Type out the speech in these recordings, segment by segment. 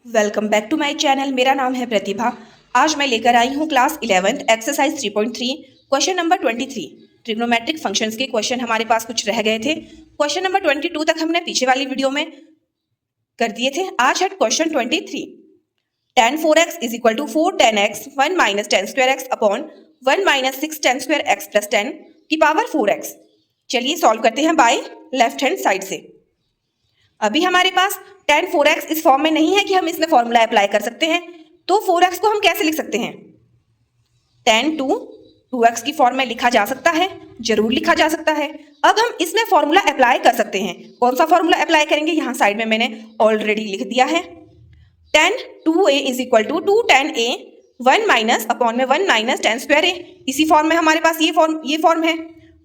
Welcome back to my channel. मेरा नाम है प्रतिभा। आज मैं लेकर आई हूँ class 11th exercise 3.3 question number 23। Trigonometric functions के क्वेश्चन हमारे पास कुछ रह गए थे। क्वेश्चन नंबर 22 तक हमने पीछे वाली वीडियो में कर दिए थे। आज है question 23। tan 4x is equal to 4 tan x 1 minus tan square x upon 1 minus 6 tan square x plus 10 की पावर 4x। चलिए सॉल्व करते हैं बाय लेफ्ट हैंड साइड से। अभी हमारे पास tan 4x इस फॉर्म में नहीं है कि हम इसमें फॉर्मूला अप्लाई कर सकते हैं, तो 4x को हम कैसे लिख सकते हैं? tan 2x की फॉर्म में लिखा जा सकता है, जरूर लिखा जा सकता है। अब हम इसमें फॉर्मूला अप्लाई कर सकते हैं। कौन सा फॉर्मूला अप्लाई करेंगे? यहाँ साइड में मैंने ऑलरेडी लिख दिया है। tan 2a is equal to 2 tan a 1 minus upon में 1 माइनस टेन स्क्वायर a। इसी फॉर्म में हमारे पास ये फॉर्म है।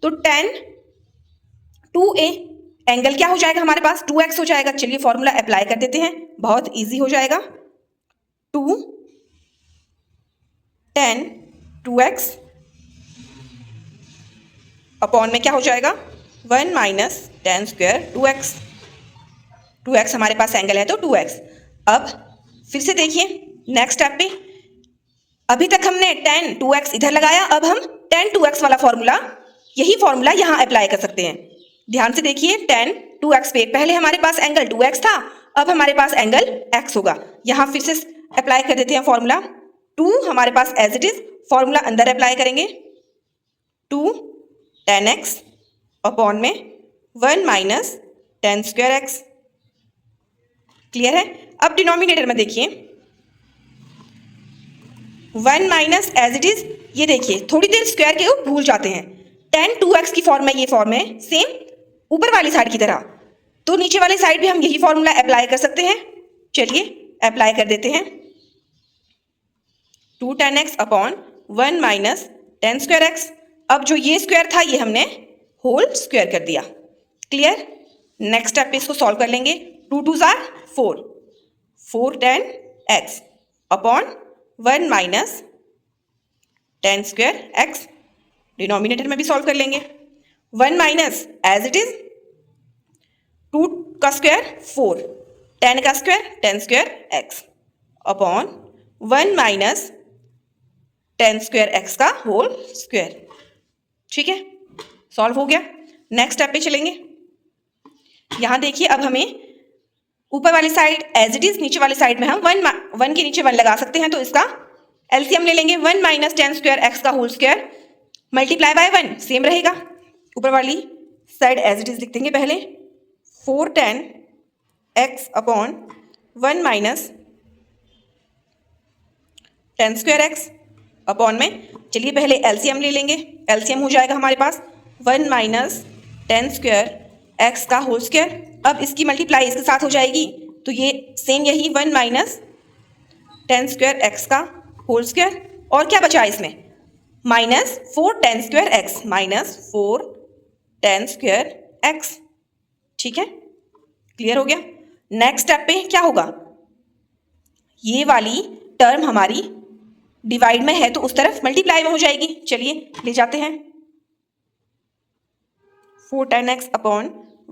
तो tan 2a एंगल क्या हो जाएगा हमारे पास? 2x हो जाएगा। चलिए फॉर्मूला अप्लाई कर देते हैं, बहुत इजी हो जाएगा। 2 tan 2x अपॉन में क्या हो जाएगा? 1 minus tan square 2x। 2x हमारे पास एंगल है तो 2x। अब फिर से देखिए नेक्स्ट स्टेप पे, अभी तक हमने tan 2x इधर लगाया, अब हम tan 2x वाला फॉर्मूला, यही फॉर्मूला यहां अप्लाई कर सकते हैं। ध्यान से देखिए, tan 2x पे पहले हमारे पास एंगल 2x था, अब हमारे पास एंगल x होगा। यहां फिर से अप्लाई कर देते हैं फॉर्मूला। 2 हमारे पास एज इट इज, फॉर्मूला अंदर अप्लाई करेंगे। 2 tan x अपॉन में 1 minus tan square x. Clear है? अब डिनोमिनेटर में देखिए 1 माइनस एज इट इज, ये देखिए थोड़ी देर स्क्वायर के ऊपर भूल जाते हैं। tan 2x की फॉर्म में ये फॉर्म है सेम ऊपर वाली साइड की तरह, तो नीचे वाली साइड भी हम यही फॉर्मूला अप्लाई कर सकते हैं। चलिए अप्लाई कर देते हैं। 2 tan x अपॉन 1 माइनस टेन स्क्वायर एक्स। अब जो ये स्क्वायर था ये हमने होल स्क्वायर कर दिया। क्लियर? नेक्स्ट स्टेप पे इसको सॉल्व कर लेंगे। 2 2 जार 4, 4 tan x अपॉन 1 minus tan square x. Denominator में भी सॉल्व कर लेंगे। 1 माइनस एज इट इज 2 का स्क्वायर 4, 10 का square ten square x upon 1 minus tan square x का होल स्क्वायर। ठीक है, सॉल्व हो गया। नेक्स्ट स्टेप पे चलेंगे। यहां देखिए अब हमें ऊपर वाली साइड एज इट इज, नीचे वाली साइड में हम 1 के नीचे 1 लगा सकते हैं, तो इसका एलसीएम ले लेंगे। 1 माइनस टेन स्क्वायर एक्स का whole square multiply by 1 same रहेगा। ऊपर वाली साइड एज इट इज लिख देंगे पहले। 4 tan x अपॉन 1 minus tan square x upon में, चलिए पहले एलसीएम ले लेंगे। एलसीएम हो जाएगा हमारे पास 1 माइनस टेन स्क्वायर एक्स का होल स्क्वायर। अब इसकी मल्टीप्लाई इसके साथ हो जाएगी, तो ये सेम यही 1 माइनस टेन स्क्वायर एक्स का होल स्क्वायर। और क्या बचा इसमें? Minus 4 ten square x, minus 4 ten square x. ठीक है, क्लियर हो गया। नेक्स्ट स्टेप पे क्या होगा? ये वाली टर्म हमारी डिवाइड में है तो उस तरफ मल्टीप्लाई में हो जाएगी। चलिए ले जाते हैं। 4 tan x अपॉन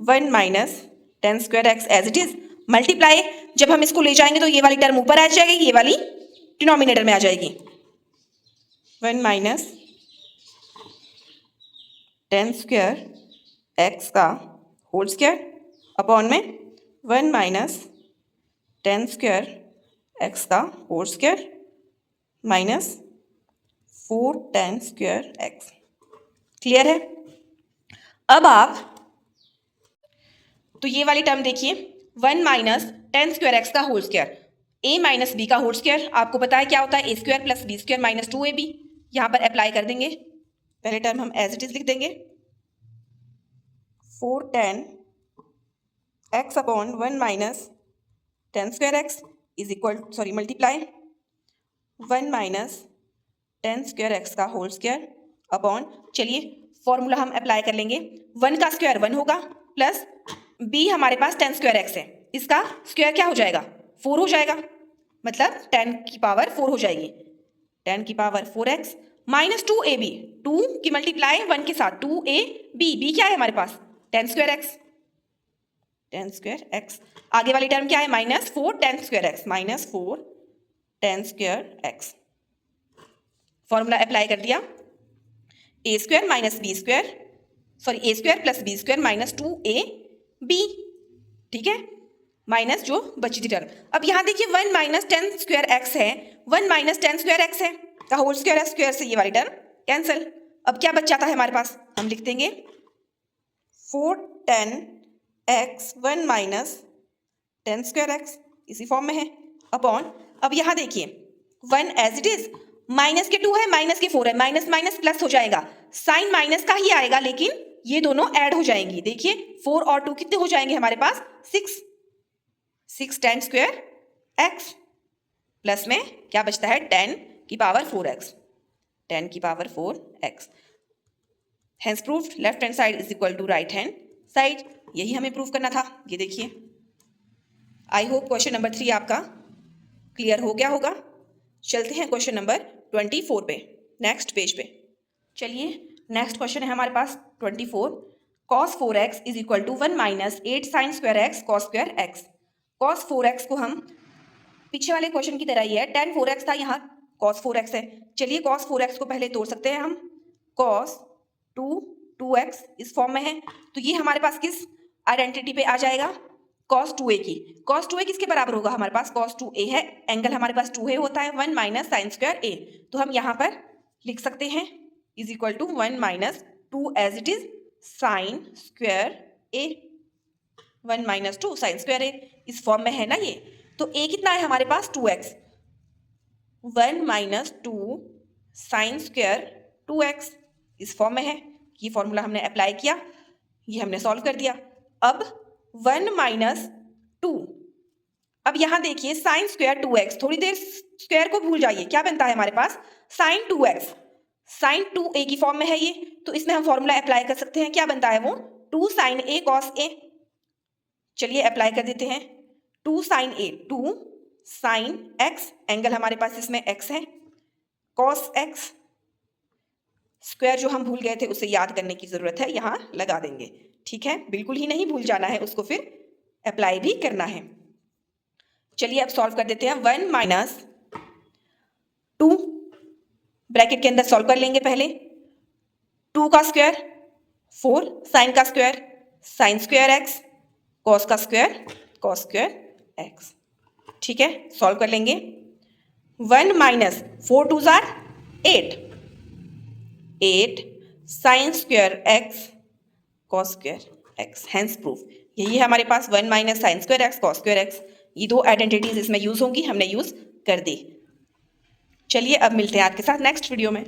1 minus tan square x as it is, multiply जब हम इसको ले जाएंगे तो ये वाली टर्म ऊपर आ जाएगी, ये वाली डिनोमिनेटर में आ जाएगी। 1 माइनस टेन स्क्वायर एक्स का होल स्क्वायर अपॉन में 1 माइनस टेन स्क्वायर एक्स का होल स्क्वायर minus 4 ten square x. Clear है? अब आप तो ये वाली टर्म देखिए, 1 माइनस टेन स्क्वायर एक्स का whole square, a minus B का होल स्क्वायर। आपको पता है क्या होता है? a square plus B square minus 2ab। यहाँ पर अप्लाई कर देंगे। पहले टर्म हम एज इट इज लिख देंगे। 4 tan x अपॉन 1 minus tan square x is equal, sorry multiply 1 minus tan square x का होल स्क्वायर अपॉन, चलिए फॉर्मूला हम अप्लाई कर लेंगे। 1 का स्क्वायर 1 होगा, प्लस b हमारे पास टेन स्क्वायर एक्स है, इसका स्क्वायर क्या हो जाएगा? 4 हो जाएगा, मतलब 10 की पावर 4 हो जाएगी। 10 की पावर 4x माइनस 2ab, 2 की मल्टीप्लाई 1 के साथ 2ab, b क्या है हमारे पास? Ten square x. Ten square x. आगे वाली टर्म क्या है? Minus 4 ten square x, minus 4 ten square x. Formula apply कर दिया, a square minus b square, sorry a square plus B square minus 2ab, ठीक है, माइनस जो बची थी टर्म। अब यहाँ देखिए 1 माइनस टेन स्क्वायर एक्स है, 1 माइनस टेन स्क्वायर एक्स है, का होल स्क्वायर है, स्क्वायर से ये वाली टर्म कैंसिल। अब क्या बच जाता है हमारे पास? हम लिख देंगे 4 ten x 1 minus tan square x, इसी फॉर्म में है, अपॉन, अब यहाँ देखिए 1 एज इट इज, माइनस के 2 है, माइनस के 4 है, माइनस माइनस प्लस हो जाएगा, साइन माइनस का ही आएगा, लेकिन ये दोनों ऐड हो जाएंगी। देखिए 4 और 2 कितने हो जाएंगे हमारे पास? 6 टेन स्क्वायर एक्स, प्लस में क्या बचता है? 10 की पावर 4x, 10 की power 4x। Hence proved left hand side is equal to right hand side. यही हमें प्रूव करना था। ये देखिए, आई होप क्वेश्चन नंबर 3 आपका क्लियर हो गया होगा। चलते हैं क्वेश्चन नंबर 24 पे, नेक्स्ट पेज पे। चलिए नेक्स्ट क्वेश्चन है हमारे पास 24। cos 4x is equal to 1 minus 8 sine square x cos square x. cos 4x को हम पीछे वाले क्वेश्चन की तरह ही है, tan 4x था, यहाँ cos 4x है। चलिए cos 4x को पहले तोड़ सकते हैं हम, cos 2x इस फॉर्म में है, तो ये हमारे पास किस आइडेंटिटी पे आ जाएगा? cos 2a की। cos 2a किसके बराबर होगा हमारे पास? cos 2a है, एंगल हमारे पास 2a होता है, 1 माइनस साइन स्क्वायर a, तो हम यहाँ पर लिख सकते हैं is equal to 1 minus 2 as it is sine square a, 1 minus 2 sine square a, इस फॉर्म में है ना ये। तो a कितना है हमारे पास? 2x, 1 minus 2 sine square 2x, इस फॉर्म में है। ये फॉर्मूला हमने अप्लाई किया, ये हमने सॉल्व कर दिया। अब 1 माइनस 2, अब यहाँ देखिए साइन स्क्वायर 2x, थोड़ी देर स्क्वायर को भूल जाइए, क्या बनता है हमारे पास? साइन 2x, साइन 2a की फॉर्म में है ये, तो इसमें हम फॉर्मूला अप्लाई कर सकते हैं। क्या बनता है वो? 2 साइन a कॉस a। चलिए अप्लाई कर देते हैं, 2 sine a, 2 sine x, angle हमारे पास इसमें x है, cos x, स्क्वायर जो हम भूल गए थे उसे याद करने की जरूरत है, यहाँ लगा देंगे, ठीक है, बिल्कुल ही नहीं भूल जाना है, उसको फिर अप्लाई भी करना है। चलिए अब सॉल्व कर देते हैं, 1 माइनस 2 ब्रैकेट के अंदर सॉल्व कर लेंगे पहले, 2 का स्क्वायर 4, साइन का square sine square x, cos का स्क्वायर कॉस स्क्वायर एक्स, ठीक है, सॉल्व कर लेंगे। 1 minus 4 2 jar 8, 8 sine square x cos square x, hence proof. यही है हमारे पास 1 minus sign square x cos square x. ये दो आइडेंटिटीज इसमें यूज होंगी, हमने यूज कर दी। चलिए अब मिलते हैं आपके साथ नेक्स्ट वीडियो में।